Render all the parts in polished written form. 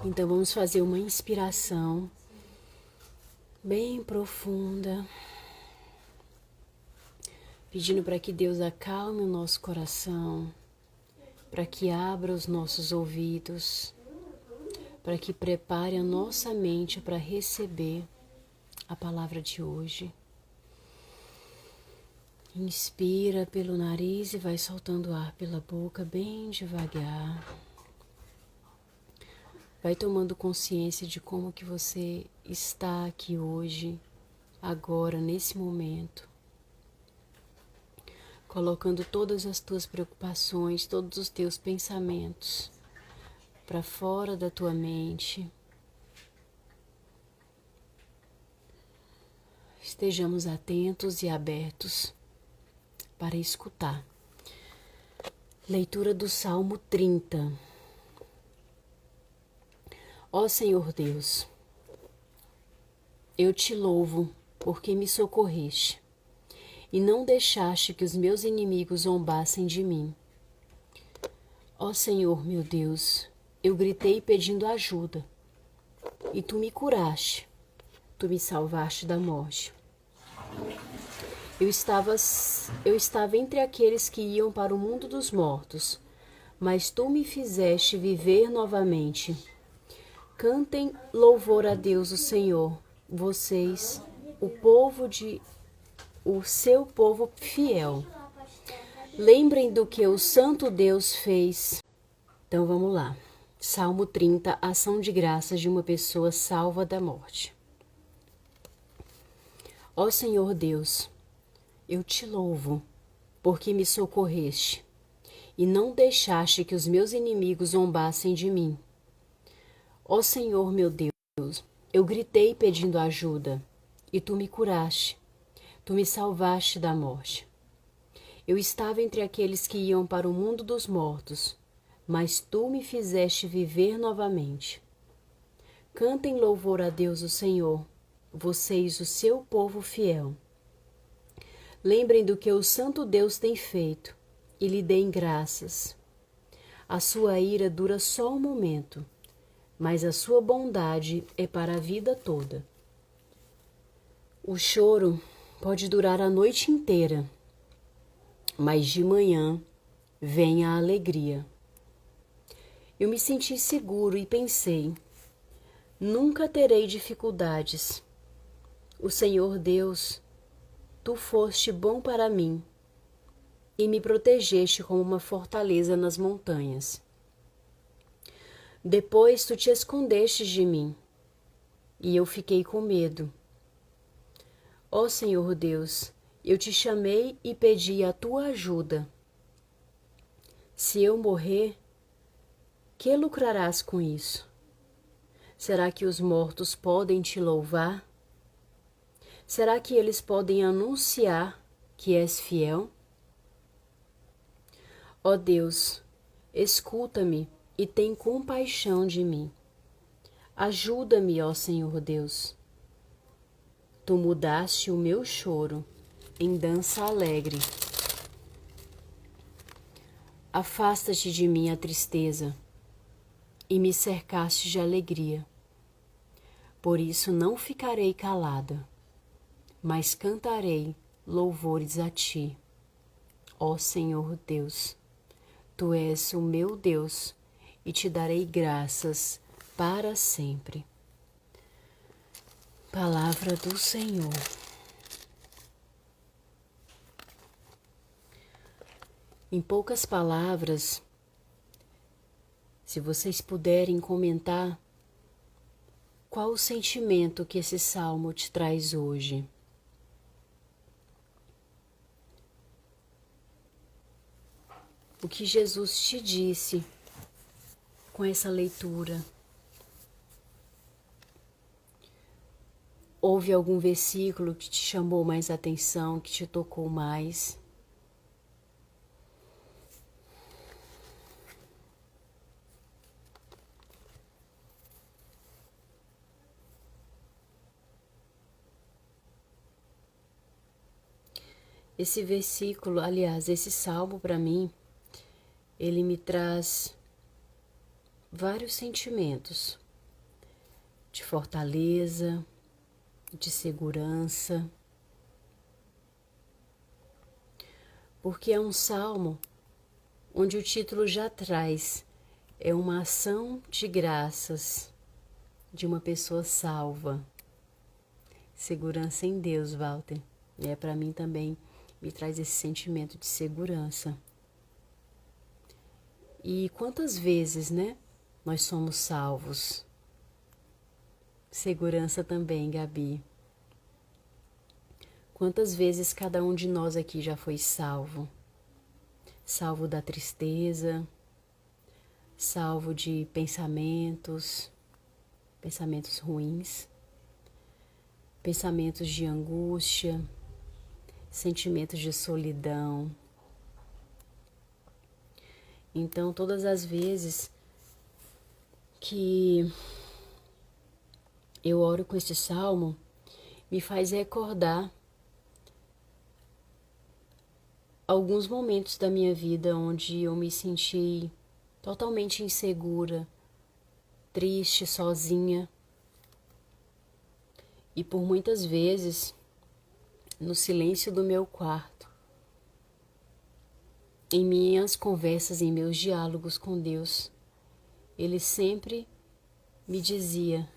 Então vamos fazer uma inspiração bem profunda, pedindo para que Deus acalme o nosso coração, para que abra os nossos ouvidos, para que prepare a nossa mente para receber a palavra de hoje. Inspira pelo nariz e vai soltando ar pela boca bem devagar. Vai tomando consciência de como que você está aqui hoje, agora, nesse momento. Colocando todas as tuas preocupações, todos os teus pensamentos para fora da tua mente. Estejamos atentos e abertos para escutar. Leitura do Salmo 30. Ó Senhor Deus, eu te louvo porque me socorreste e não deixaste que os meus inimigos zombassem de mim. Ó Senhor meu Deus, eu gritei pedindo ajuda e tu me curaste, tu me salvaste da morte. Eu estava entre aqueles que iam para o mundo dos mortos, mas tu me fizeste viver novamente. Cantem louvor a Deus o Senhor, vocês, o seu povo fiel. Lembrem do que o Santo Deus fez. Então vamos lá. Salmo 30, ação de graças de uma pessoa salva da morte. Ó Senhor Deus, eu te louvo, porque me socorreste, e não deixaste que os meus inimigos zombassem de mim. Ó Senhor meu Deus, eu gritei pedindo ajuda, e tu me curaste, tu me salvaste da morte. Eu estava entre aqueles que iam para o mundo dos mortos, mas tu me fizeste viver novamente. Cantem louvor a Deus o Senhor, vocês, o seu povo fiel. Lembrem do que o Santo Deus tem feito e lhe deem graças. A sua ira dura só um momento, mas a sua bondade é para a vida toda. O choro pode durar a noite inteira, mas de manhã vem a alegria. Eu me senti seguro e pensei, nunca terei dificuldades. O Senhor Deus, tu foste bom para mim e me protegeste como uma fortaleza nas montanhas. Depois tu te escondestes de mim e eu fiquei com medo. Ó Senhor Deus, eu te chamei e pedi a tua ajuda. Se eu morrer, que lucrarás com isso? Será que os mortos podem te louvar? Será que eles podem anunciar que és fiel? Ó Deus, escuta-me e tem compaixão de mim. Ajuda-me, ó Senhor Deus. Tu mudaste o meu choro em dança alegre. Afasta-te de mim a tristeza e me cercaste de alegria. Por isso não ficarei calada, mas cantarei louvores a ti, ó Senhor Deus. Tu és o meu Deus e te darei graças para sempre. Palavra do Senhor. Em poucas palavras, se vocês puderem comentar, qual o sentimento que esse salmo te traz hoje? O que Jesus te disse com essa leitura? Houve algum versículo que te chamou mais atenção, que te tocou mais? Esse versículo, aliás, esse salmo para mim, ele me traz vários sentimentos. de fortaleza, de segurança. Porque é um salmo onde o título já traz, é uma ação de graças de uma pessoa salva. Segurança em Deus, Walter. Para mim também me traz esse sentimento de segurança. E quantas vezes, né, nós somos salvos? Segurança também, Gabi. Quantas vezes cada um de nós aqui já foi salvo? Salvo da tristeza, salvo de pensamentos ruins, pensamentos de angústia, sentimentos de solidão. Então, todas as vezes que eu oro com este salmo, me faz recordar alguns momentos da minha vida onde eu me senti totalmente insegura, triste, sozinha. E por muitas vezes, no silêncio do meu quarto, em minhas conversas, em meus diálogos com Deus, Ele sempre me dizia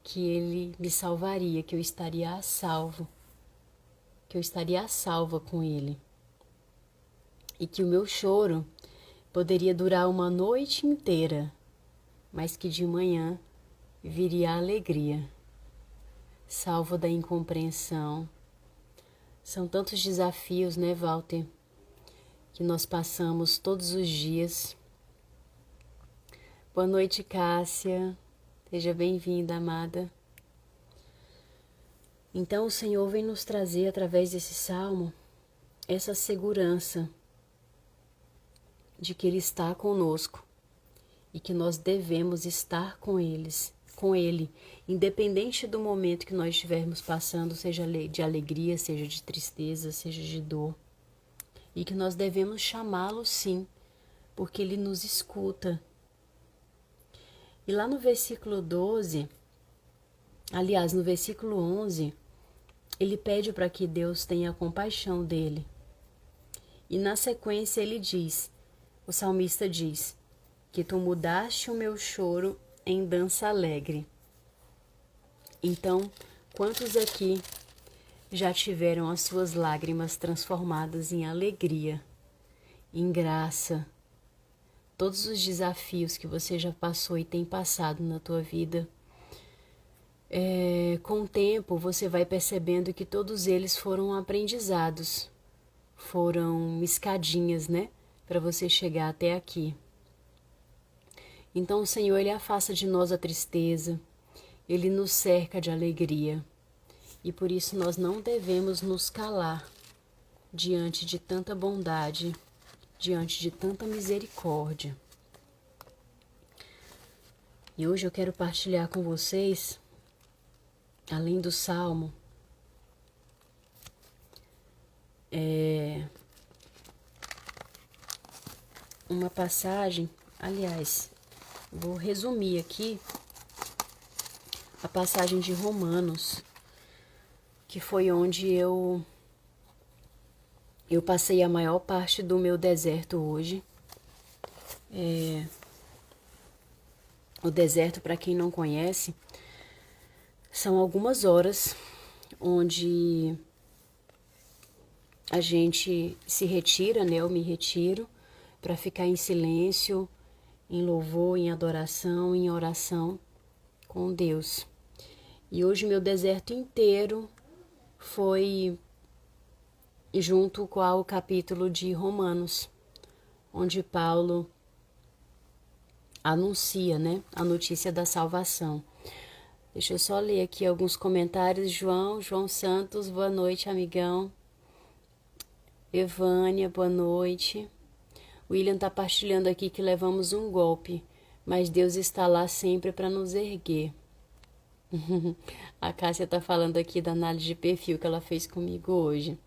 que Ele me salvaria, que eu estaria a salvo, que eu estaria a salva com Ele. E que o meu choro poderia durar uma noite inteira, mas que de manhã viria a alegria. Salvo da incompreensão. São tantos desafios, né, Walter, que nós passamos todos os dias. Boa noite, Cássia. Seja bem-vinda, amada. Então, o Senhor vem nos trazer, através desse salmo, essa segurança de que Ele está conosco e que nós devemos estar com Ele, independente do momento que nós estivermos passando, seja de alegria, seja de tristeza, seja de dor. E que nós devemos chamá-lo sim, porque Ele nos escuta. E lá no versículo 12, aliás, no versículo 11, ele pede para que Deus tenha compaixão dele. E na sequência ele diz, o salmista diz, que tu mudaste o meu choro em dança alegre. Então, quantos aqui já tiveram as suas lágrimas transformadas em alegria, em graça? Todos os desafios que você já passou e tem passado na tua vida, com o tempo você vai percebendo que todos eles foram aprendizados, foram escadinhas, né, para você chegar até aqui. Então o Senhor, Ele afasta de nós a tristeza, Ele nos cerca de alegria, e por isso nós não devemos nos calar diante de tanta bondade, diante de tanta misericórdia. E hoje eu quero partilhar com vocês, além do Salmo, uma passagem, aliás, vou resumir aqui a passagem de Romanos, que foi onde eu passei a maior parte do meu deserto hoje. O deserto, para quem não conhece, são algumas horas onde a gente se retira, né? Eu me retiro para ficar em silêncio, em louvor, em adoração, em oração com Deus. E hoje meu deserto inteiro foi junto com o capítulo de Romanos, onde Paulo anuncia, né, a notícia da salvação. Deixa eu só ler aqui alguns comentários. João Santos, boa noite, amigão. Evânia, boa noite. William tá partilhando aqui que levamos um golpe, mas Deus está lá sempre para nos erguer. A Cássia tá falando aqui da análise de perfil que ela fez comigo hoje.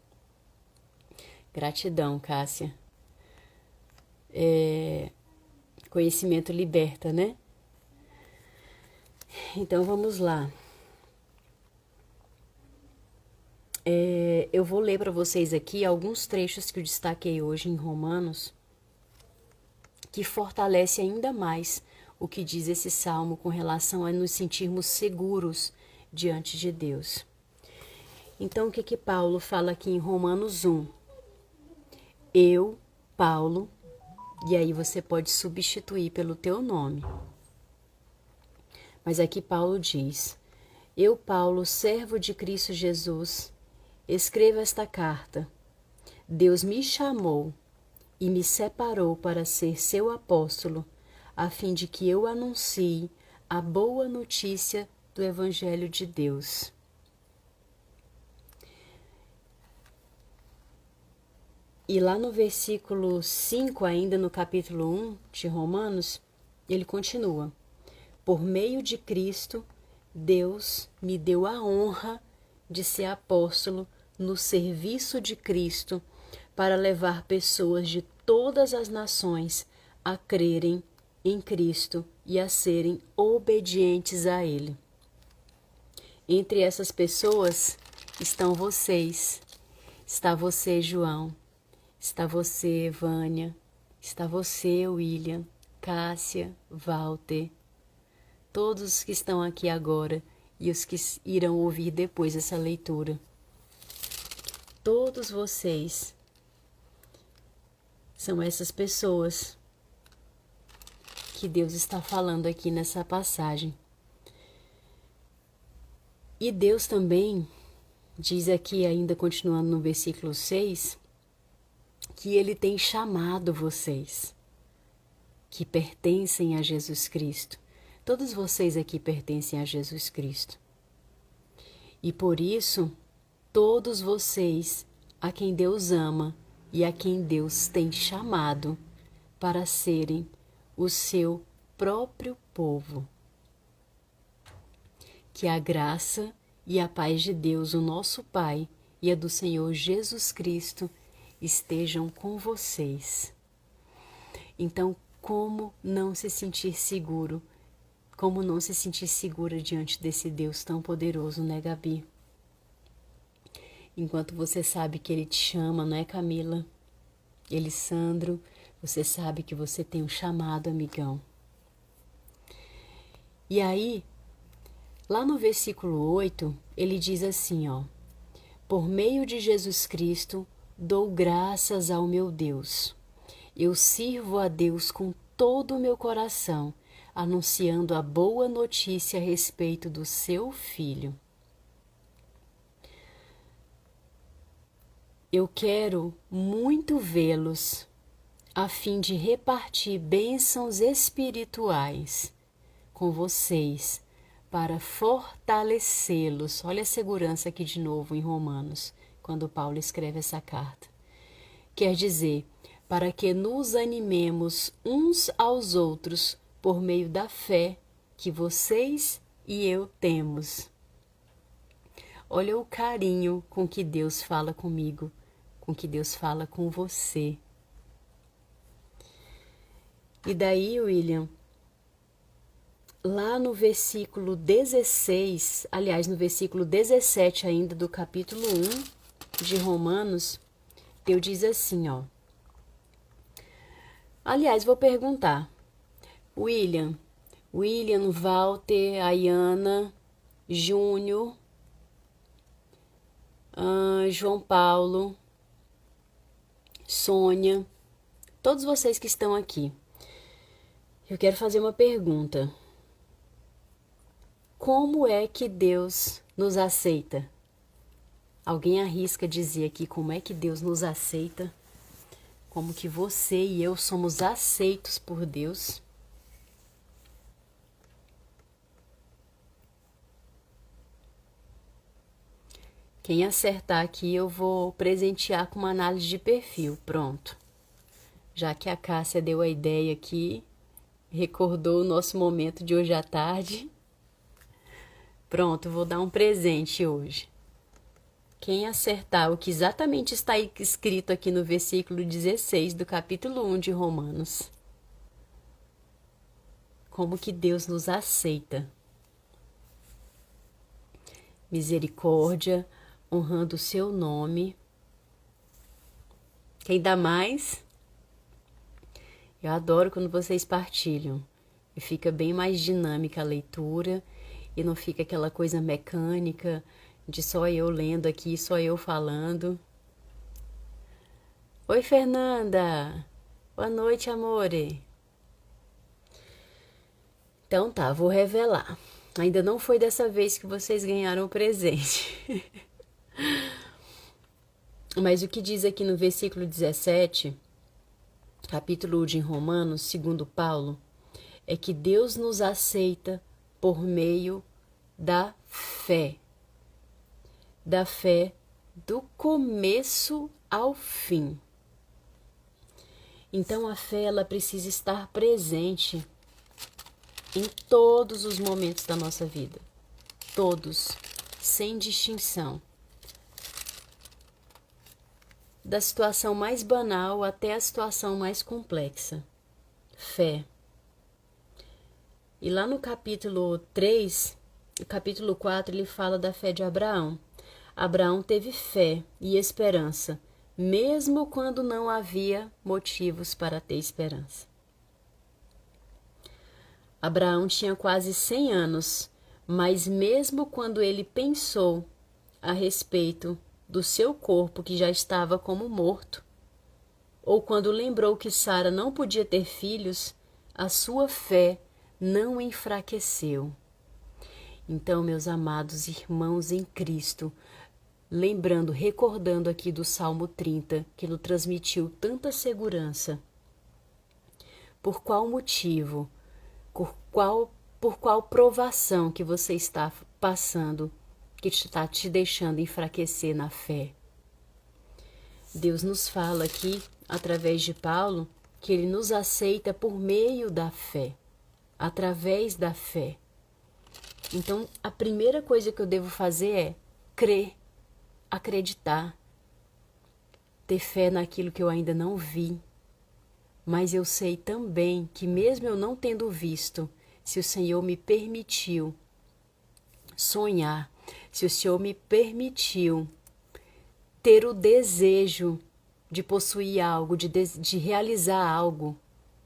Gratidão, Cássia. Conhecimento liberta, né? Então vamos lá. Eu vou ler para vocês aqui alguns trechos que eu destaquei hoje em Romanos, que fortalece ainda mais o que diz esse salmo com relação a nos sentirmos seguros diante de Deus. Então, o que Paulo fala aqui em Romanos 1? Eu, Paulo, e aí você pode substituir pelo teu nome. Mas aqui Paulo diz: Eu, Paulo, servo de Cristo Jesus, escrevo esta carta. Deus me chamou e me separou para ser seu apóstolo, a fim de que eu anuncie a boa notícia do Evangelho de Deus. E lá no versículo 5, ainda no capítulo 1 de Romanos, ele continua: Por meio de Cristo, Deus me deu a honra de ser apóstolo no serviço de Cristo, para levar pessoas de todas as nações a crerem em Cristo e a serem obedientes a Ele. Entre essas pessoas estão vocês. Está você, João. Está você, Vânia. Está você, William, Cássia, Walter. Todos os que estão aqui agora e os que irão ouvir depois essa leitura. Todos vocês são essas pessoas que Deus está falando aqui nessa passagem. E Deus também diz aqui, ainda continuando no versículo 6, que Ele tem chamado vocês, que pertencem a Jesus Cristo. Todos vocês aqui pertencem a Jesus Cristo. E por isso, todos vocês, a quem Deus ama e a quem Deus tem chamado para serem o seu próprio povo. Que a graça e a paz de Deus, o nosso Pai, e a do Senhor Jesus Cristo estejam com vocês. Então, como não se sentir seguro? Como não se sentir segura diante desse Deus tão poderoso, né, Gabi? Enquanto você sabe que Ele te chama, não é, Camila? Elisandro, você sabe que você tem um chamado, amigão. E aí, lá no versículo 8, ele diz assim, ó: Por meio de Jesus Cristo, dou graças ao meu Deus. Eu sirvo a Deus com todo o meu coração, anunciando a boa notícia a respeito do seu Filho. Eu quero muito vê-los, a fim de repartir bênçãos espirituais com vocês, para fortalecê-los. Olha a segurança aqui de novo em Romanos, quando Paulo escreve essa carta. Quer dizer, para que nos animemos uns aos outros por meio da fé que vocês e eu temos. Olha o carinho com que Deus fala comigo, com que Deus fala com você. E daí, William, lá no versículo 16, aliás, no versículo 17 ainda do capítulo 1 de Romanos, Deus diz assim, ó. Aliás, vou perguntar. William, Walter, Ayana, Júnior, João Paulo, Sônia, todos vocês que estão aqui. Eu quero fazer uma pergunta. Como é que Deus nos aceita? Alguém arrisca dizer aqui como é que Deus nos aceita? Como que você e eu somos aceitos por Deus? Quem acertar aqui eu vou presentear com uma análise de perfil. Pronto. Já que a Cássia deu a ideia aqui, recordou o nosso momento de hoje à tarde. Pronto, vou dar um presente hoje. Quem acertar o que exatamente está escrito aqui no versículo 16 do capítulo 1 de Romanos. Como que Deus nos aceita. misericórdia, honrando o seu nome. Quem dá mais? Eu adoro quando vocês partilham. E fica bem mais dinâmica a leitura e não fica aquela coisa mecânica de só eu lendo aqui, só eu falando. Oi, Fernanda! Boa noite, amore! Então tá, vou revelar. Ainda não foi dessa vez que vocês ganharam o presente. Mas o que diz aqui no versículo 17, capítulo de Romanos, segundo Paulo, é que Deus nos aceita por meio da fé do começo ao fim. Então a fé ela precisa estar presente em todos os momentos da nossa vida, todos, sem distinção. Da situação mais banal até a situação mais complexa. Fé. E lá no capítulo 3, capítulo 4, ele fala da fé de Abraão. Abraão teve fé e esperança, mesmo quando não havia motivos para ter esperança. Abraão tinha quase 100 anos, mas mesmo quando ele pensou a respeito do seu corpo que já estava como morto, ou quando lembrou que Sara não podia ter filhos, a sua fé não enfraqueceu. Então, meus amados irmãos em Cristo, lembrando, recordando aqui do Salmo 30, que nos transmitiu tanta segurança, por qual motivo, por qual provação que você está passando, que está te deixando enfraquecer na fé? Deus nos fala aqui, através de Paulo, que ele nos aceita por meio da fé, através da fé. Então, a primeira coisa que eu devo fazer é crer, acreditar, ter fé naquilo que eu ainda não vi. Mas eu sei também que mesmo eu não tendo visto, se o Senhor me permitiu sonhar, se o Senhor me permitiu ter o desejo de possuir algo, de realizar algo,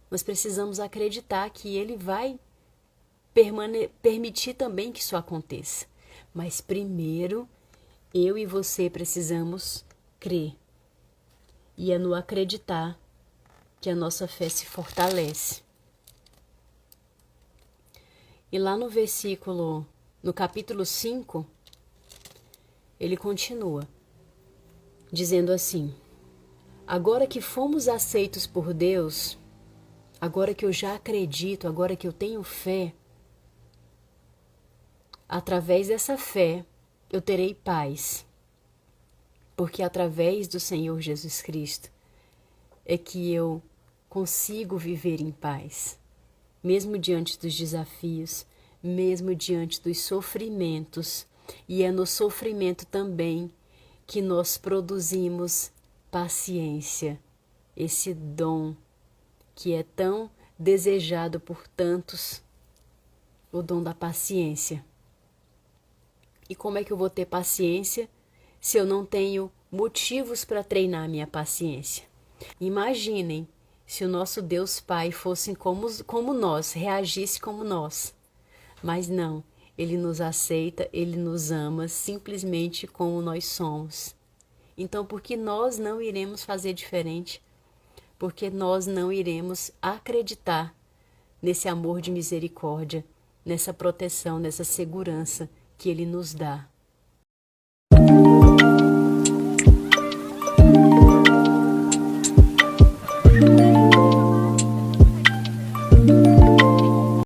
nós precisamos acreditar que Ele vai permitir também que isso aconteça. Mas primeiro, eu e você precisamos crer. E é no acreditar que a nossa fé se fortalece. E lá no versículo, no capítulo 5, ele continua, dizendo assim: agora que fomos aceitos por Deus, agora que eu já acredito, agora que eu tenho fé, através dessa fé eu terei paz, porque através do Senhor Jesus Cristo é que eu consigo viver em paz, mesmo diante dos desafios, mesmo diante dos sofrimentos. E é no sofrimento também que nós produzimos paciência, esse dom que é tão desejado por tantos, o dom da paciência. E como é que eu vou ter paciência se eu não tenho motivos para treinar a minha paciência? Imaginem se o nosso Deus Pai fosse como nós, reagisse como nós. Mas não, Ele nos aceita, Ele nos ama simplesmente como nós somos. Então, por que nós não iremos fazer diferente? Porque nós não iremos acreditar nesse amor de misericórdia, nessa proteção, nessa segurança que Ele nos dá.